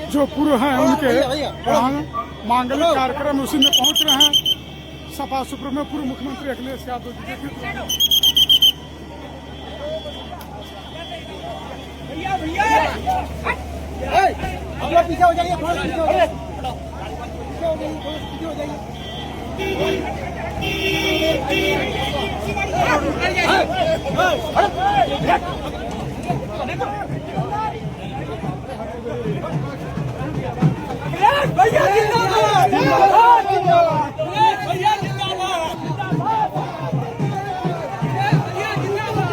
जो पूर्व हैं उनके यहाँ मांगलिक कार्यक्रम उसी में पहुंच रहे हैं। सपा सुप्रीमो में पूर्व मुख्यमंत्री अखिलेश यादव जी पीछे हो जाइए, पीछे हो जाइए। भैया जिंदाबाद, जिंदाबाद, जिंदाबाद, भैया जिंदाबाद, भैया जिंदाबाद।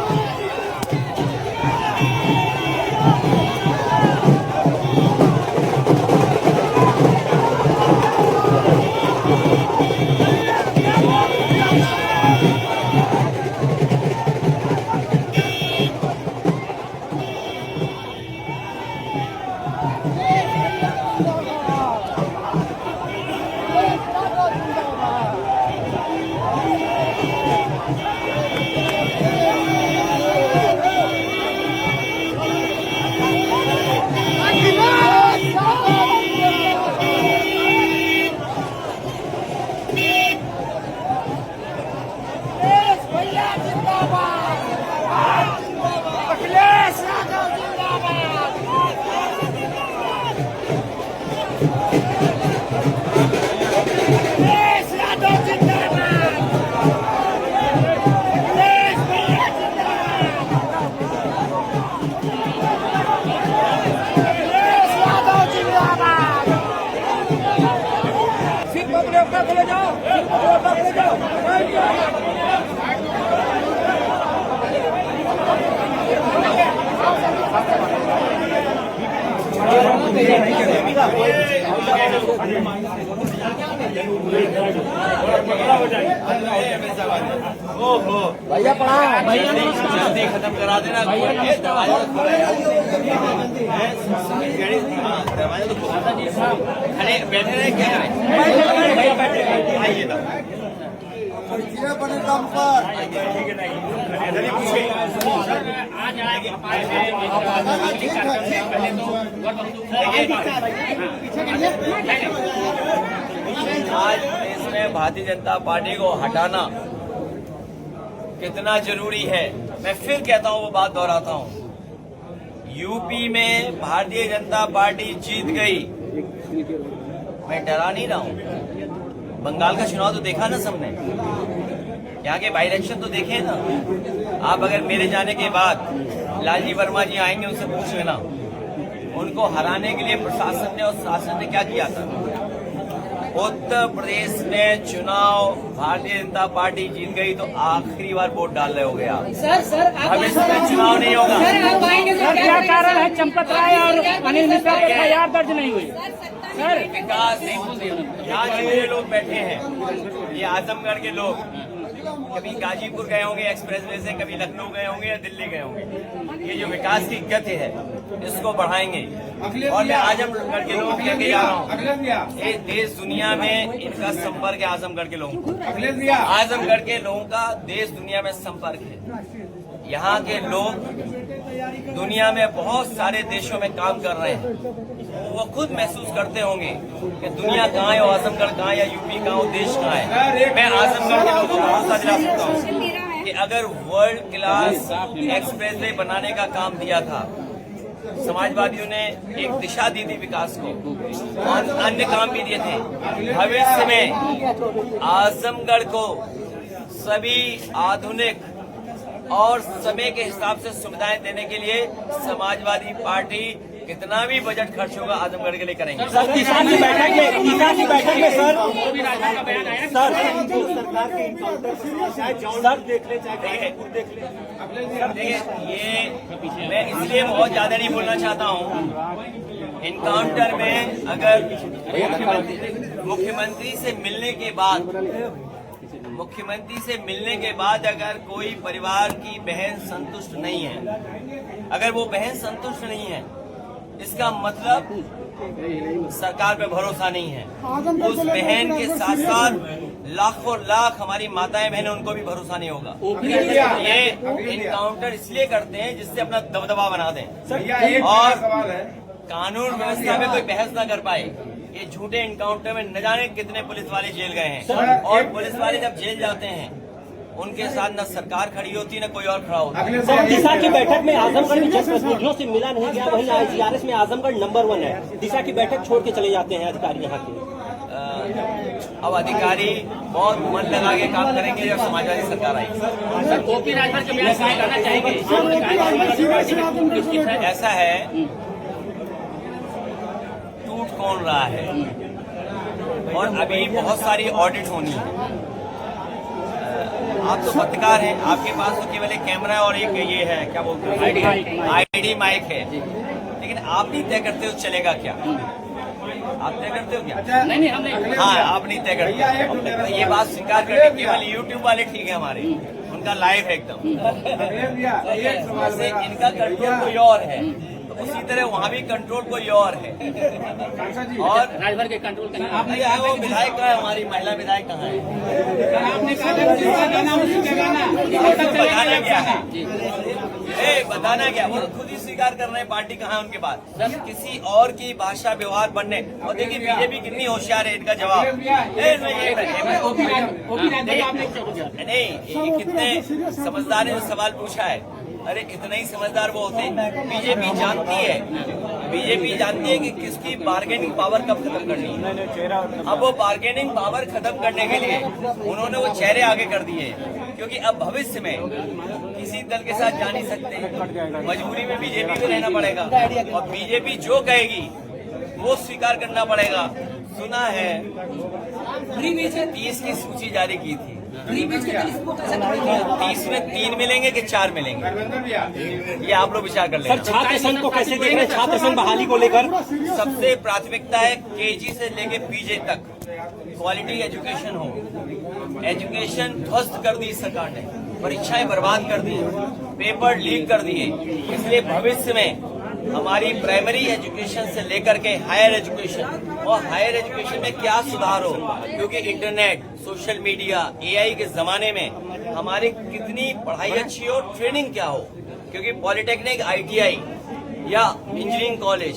भैया प्रणाम, भैया जल्दी खत्म करा देना। अरे बैठे रहे क्या करें, आइए ना बने काम पर आज देश में भारतीय जनता पार्टी को हटाना कितना जरूरी है, मैं फिर कहता हूँ, वो बात दोहराता हूँ। यूपी में भारतीय जनता पार्टी जीत गई, मैं डरा नहीं रहा हूँ। बंगाल का चुनाव तो देखा ना सबने, यहाँ के बाई इलेक्शन तो देखे ना आप। अगर मेरे जाने के बाद लालजी वर्मा जी आएंगे, उनसे पूछ लेना उनको हराने के लिए प्रशासन ने और शासन ने क्या किया था। उत्तर प्रदेश में चुनाव भारतीय जनता पार्टी जीत गई तो आखिरी बार वोट डालने हो गया। सर भविष्य में चुनाव नहीं होगा। सर क्या कारण है चंपत राय और अनिल मिश्रा पर एफआईआर दर्ज नहीं हुई? सर विकास यहाँ जितने लोग बैठे हैं, ये आजमगढ़ के लोग कभी गाजीपुर गए होंगे एक्सप्रेसवे से, कभी लखनऊ गए होंगे या दिल्ली गए होंगे। ये जो विकास की गति है इसको बढ़ाएंगे। और मैं आजमगढ़ के लोग कहके जा रहा हूँ, ये देश दुनिया में इनका संपर्क है। आजमगढ़ के लोगों का, आजमगढ़ के लोगों का देश दुनिया में संपर्क है। यहाँ के लोग दुनिया में बहुत सारे देशों में काम कर रहे हैं, वो खुद महसूस करते होंगे कि दुनिया कहाँ है, आजमगढ़ कहाँ है, या यूपी कहाँ है, देश कहाँ है। मैं आजमगढ़ के लोगों को भरोसा दिला सकता हूँ कि अगर वर्ल्ड क्लास एक्सप्रेसवे बनाने का काम दिया था, समाजवादियों ने एक दिशा दी थी विकास को, और अन्य काम भी दिए थे। भविष्य में आजमगढ़ को सभी आधुनिक और समय के हिसाब से सुविधाएं देने के लिए समाजवादी पार्टी कितना भी बजट खर्च होगा आजमगढ़ के लिए करेंगे। सर किसान की बैठक में सर देख ले, देखिए ये मैं इसलिए बहुत ज्यादा नहीं बोलना चाहता हूँ। इनकाउंटर में अगर मुख्यमंत्री से मिलने के बाद मुख्यमंत्री से मिलने के बाद अगर कोई परिवार की बहन संतुष्ट नहीं है, अगर वो बहन संतुष्ट नहीं है, इसका मतलब सरकार पे भरोसा नहीं है। उस बहन के साथ साथ लाखों लाख हमारी माताएं बहनें, उनको भी भरोसा नहीं होगा। ये इनकाउंटर इसलिए करते हैं जिससे अपना दबदबा बना दें और कानून व्यवस्था में कोई बहस ना कर पाए। ये झूठे इनकाउंटर में न जाने कितने पुलिस वाले जेल गए हैं, और पुलिस वाले जब जेल जाते हैं उनके साथ न सरकार खड़ी होती न कोई और खड़ा होता है। सर, दिशा की बैठक में आजमगढ़ में जनप्रतिनिधियों से मिला नहीं गया, वहीं IGRS में आजमगढ़ नंबर 1 है। दिशा की बैठक छोड़ के चले जाते हैं अधिकारी यहाँ के। अब अधिकारी बहुत मन लगा के काम करेंगे जब समाजवादी सरकार आएगी। ओपी राजभर के बयान साझा करना चाहेंगे। ऐसा है, टूट कौन रहा है, और अभी बहुत सारी ऑडिट होनी है। आप तो पत्रकार हैं, आपके पास तो केवल एक कैमरा और एक ये है, क्या बोलते हैं, आईडी माइक है, लेकिन आप नहीं तय करते हो चलेगा क्या? आप तय करते हो क्या? नहीं हमने। हाँ, आप नहीं तय करते। ये बात स्वीकार करके केवल यूट्यूब वाले ठीक है हमारे, उनका लाइव है एकदम। वैसे इनका कंट्रोल कोई और है, तो उसी तरह वहाँ भी कंट्रोल कोई और है। और राजभर के कंट्रोल करना आपने कहा वो विधायक कहाँ है, हमारी महिला विधायक कहाँ है? आपने बताना क्या है? बताना क्या? वो खुद ही स्वीकार कर रहे हैं पार्टी कहाँ है उनके पास। किसी और की भाषा व्यवहार बनने, और देखिए बीजेपी कितनी होशियार है, इनका जवाब नहीं, ये कितने समझदार है, सवाल पूछा है। अरे इतना ही समझदार वो होते हैं। बीजेपी जानती है कि किसकी बार्गेनिंग पावर कब खत्म करनी है। अब वो बार्गेनिंग पावर खत्म करने के लिए उन्होंने वो चेहरे आगे कर दिए, क्योंकि अब भविष्य में किसी दल के साथ जा नहीं सकते, मजबूरी में बीजेपी को रहना पड़ेगा, और बीजेपी जो कहेगी वो स्वीकार करना पड़ेगा। सुना है 30 की सूची जारी की थी, 30 में 3 मिलेंगे कि 4 मिलेंगे, ये आप लोग विचार कर लेना। छात्र संघ को कैसे देख रहे हैं, छात्र संघ बहाली को लेकर? सबसे प्राथमिकता है KG से लेके PG तक क्वालिटी एजुकेशन हो। एजुकेशन ध्वस्त कर दी सरकार ने, परीक्षाएं बर्बाद कर दी, पेपर लीक कर दिए। इसलिए भविष्य में हमारी प्राइमरी एजुकेशन से लेकर के हायर एजुकेशन, और हायर एजुकेशन में क्या सुधार हो, क्योंकि इंटरनेट, सोशल मीडिया, AI के जमाने में हमारी कितनी पढ़ाई अच्छी हो, ट्रेनिंग क्या हो, क्योंकि पॉलिटेक्निक, ITI या इंजीनियरिंग कॉलेज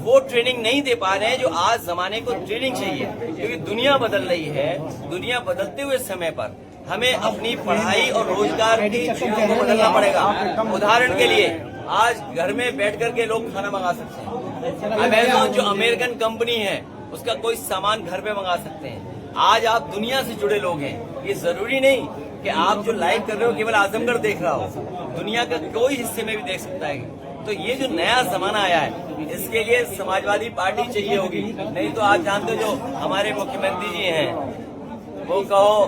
वो ट्रेनिंग नहीं दे पा रहे हैं जो आज जमाने को ट्रेनिंग चाहिए, क्योंकि दुनिया बदल रही है। दुनिया बदलते हुए समय पर हमें अपनी पढ़ाई और रोजगार की चीजों को बदलना पड़ेगा। उदाहरण के लिए आज घर में बैठ करके लोग खाना मंगा सकते हैं। अमेज़न जो अमेरिकन कंपनी है, उसका कोई सामान घर पे मंगा सकते हैं। आज आप दुनिया से जुड़े लोग हैं। ये जरूरी नहीं कि आप जो लाइव कर रहे हो केवल आजमगढ़ देख रहा हो, दुनिया का कोई हिस्से में भी देख सकता है। तो ये जो नया जमाना आया है, इसके लिए समाजवादी पार्टी चाहिए होगी, नहीं तो आप जानते हो जो हमारे मुख्यमंत्री जी हैं वो कहो